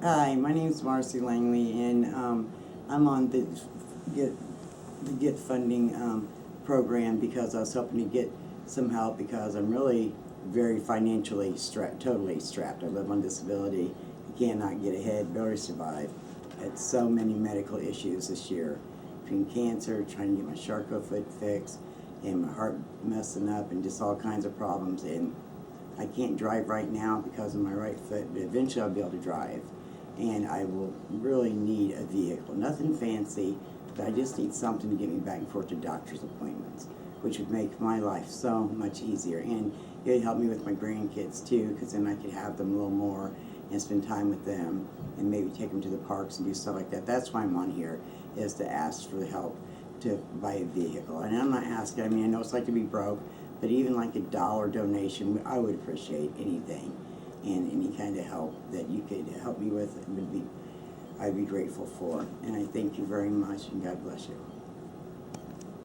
Hi, my name's Marcy Langley, and I'm on get get funding program because I was hoping to get some help because I'm really very financially totally strapped. I live on disability, cannot get ahead, barely survive. Had so many medical issues this year, between cancer, trying to get my Charcot foot fixed, and my heart messing up, and just all kinds of problems. And I can't drive right now because of my right foot, but eventually I'll be able to drive. And I will really need a vehicle. Nothing fancy, but I just need something to get me back and forth to doctor's appointments, which would make my life so much easier. And it would help me with my grandkids too, because then I could have them a little more and spend time with them and maybe take them to the parks and do stuff like that. That's why I'm on here, is to ask for the help to buy a vehicle. And I'm not asking, I mean, I know it's like to be broke, but even like $1 donation, I would appreciate anything. And any kind of help that you could help me with would be, I'd be grateful for. And I thank you very much, and God bless you.